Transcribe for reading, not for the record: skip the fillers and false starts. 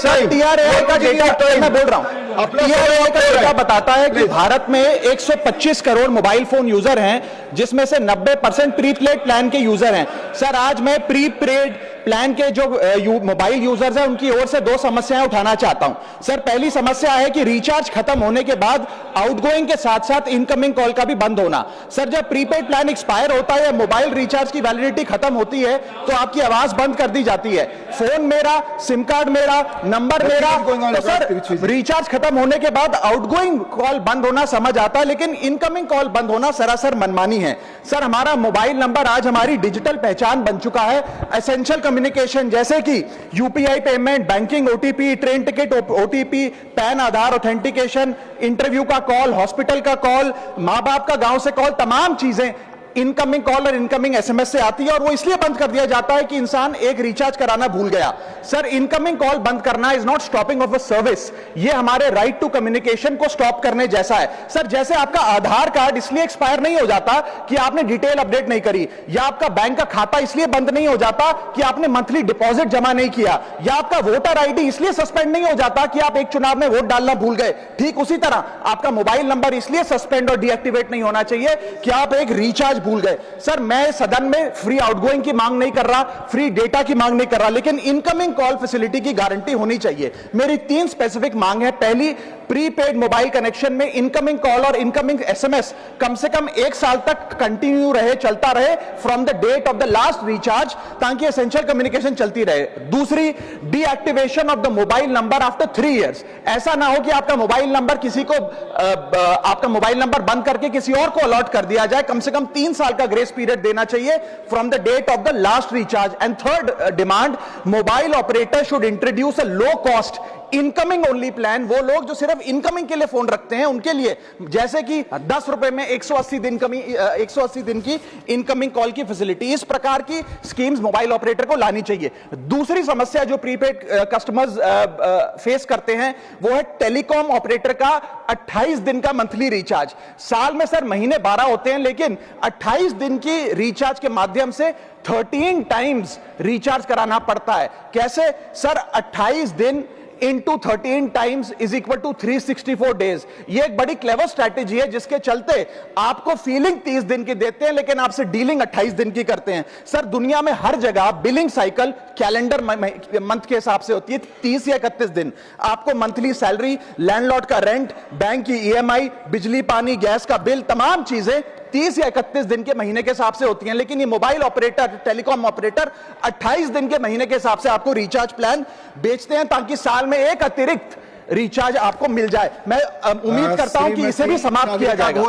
TRAI का data मैं बोल रहा हूं, TRAI का डेटा बताता है कि भारत में 125 करोड़ मोबाइल फोन यूजर हैं, जिसमें से 90% प्रीपेड प्लान के यूजर हैं। सर, आज मैं प्रीपेड प्लान के जो मोबाइल यूजर्स हैं उनकी ओर से दो समस्याएं उठाना चाहता हूं। सर, पहली समस्या है कि रिचार्ज खत्म होने के बाद आउटगोइंग के साथ साथ इनकमिंग कॉल का भी बंद होना। सर, जब प्रीपेड प्लान एक्सपायर होता है या मोबाइल रिचार्ज की वैलिडिटी खत्म होती है तो आपकी आवाज बंद कर दी जाती है। फोन मेरा, सिम कार्ड मेरा, नंबर मेरा, तो सर रिचार्ज खत्म होने के बाद आउटगोइंग कॉल बंद होना समझ आता है, लेकिन इनकमिंग कॉल बंद होना सरासर मनमानी है। सर, हमारा मोबाइल नंबर आज हमारी डिजिटल पहचान बन चुका है। एसेंशियल कम्युनिकेशन जैसे कि UPI payment, banking, OTP, train ticket OTP, PAN Aadhaar authentication, interview का कॉल, हॉस्पिटल का कॉल, मां बाप का गांव से कॉल, तमाम चीजें इनकमिंग कॉल और इनकमिंग एसएमएस से आती है, और वो इसलिए बंद कर दिया जाता है कि इंसान एक रिचार्ज कराना भूल गया। सर, इनकमिंग कॉल बंद करना is not stopping of a service, ये हमारे राइट टू कम्युनिकेशन को स्टॉप करने जैसा है। सर, जैसे आपका आधार कार्ड इसलिए एक्सपायर नहीं हो जाता कि आपने डिटेल अपडेट नहीं करी, या आपका बैंक का खाता इसलिए बंद नहीं हो जाता कि आपने मंथली डिपॉजिट जमा नहीं किया, या आपका वोटर आईडी इसलिए सस्पेंड नहीं हो जाता कि आप एक चुनाव में वोट डालना भूल गए। ठीक उसी तरह आपका मोबाइल नंबर इसलिए सस्पेंड और डीएक्टिवेट नहीं होना चाहिए कि आप एक रिचार्ज भूल गए। सर, मैं सदन में फ्री आउटगोइंग की मांग नहीं कर रहा, फ्री डेटा की मांग नहीं कर रहा, लेकिन इनकमिंग कॉल फैसिलिटी की गारंटी होनी चाहिए। मेरी 3 स्पेसिफिक मांग है। पहली, प्रीपेड मोबाइल कनेक्शन में इनकमिंग कॉल और इनकमिंग एसएमएस कम से कम 1 साल तक कंटिन्यू रहे, चलता रहे from the date of the last recharge, ताकि एसेंशियल कम्युनिकेशन चलती रहे। दूसरी, deactivation of the mobile number after 3 years. ऐसा ना हो कि आपका मोबाइल नंबर किसी को आपका मोबाइल नंबर बंद करके किसी और को अलॉट कर दिया जाए। कम से कम 3 साल का ग्रेस पीरियड देना चाहिए from the date of the last recharge. And third demand, mobile operator should introduce a low cost incoming only plan. वो लोग जो सिर्फ इनकमिंग के लिए फोन रखते हैं उनके लिए, जैसे कि 10 रुपए में 180 दिन की इनकमिंग कॉल की फैसिलिटी, इस प्रकार की स्कीम्स मोबाइल ऑपरेटर को लानी चाहिए। दूसरी समस्या जो प्रीपेड कस्टमर्स फेस करते हैं वो है टेलीकॉम ऑपरेटर का 28 दिन का मंथली रिचार्ज। साल में सर महीने 12 होते हैं, लेकिन 28 दिन की रिचार्ज के माध्यम से 13 टाइम्स रिचार्ज कराना पड़ता है। कैसे सर? 28 दिन into 13 times is equal to 364 days. ये एक बड़ी क्लेवर स्ट्रैटेजी है, जिसके चलते आपको फीलिंग 30 दिन की देते हैं, लेकिन आपसे डीलिंग 28 दिन की करते हैं। सर, दुनिया में हर जगह बिलिंग साइकिल कैलेंडर मंथ के हिसाब से होती है, 30 या 31 दिन। आपको मंथली सैलरी, लैंडलॉर्ड का रेंट, बैंक की ईएमआई, बिजली पानी गैस का बिल, तमाम चीजें 30 या 31 दिन के महीने के हिसाब से होती हैं। लेकिन ये मोबाइल ऑपरेटर, टेलीकॉम ऑपरेटर 28 दिन के महीने के हिसाब से आपको रिचार्ज प्लान बेचते हैं, ताकि साल में एक अतिरिक्त रिचार्ज आपको मिल जाए। मैं उम्मीद करता हूं कि इसे भी समाप्त किया जाएगा।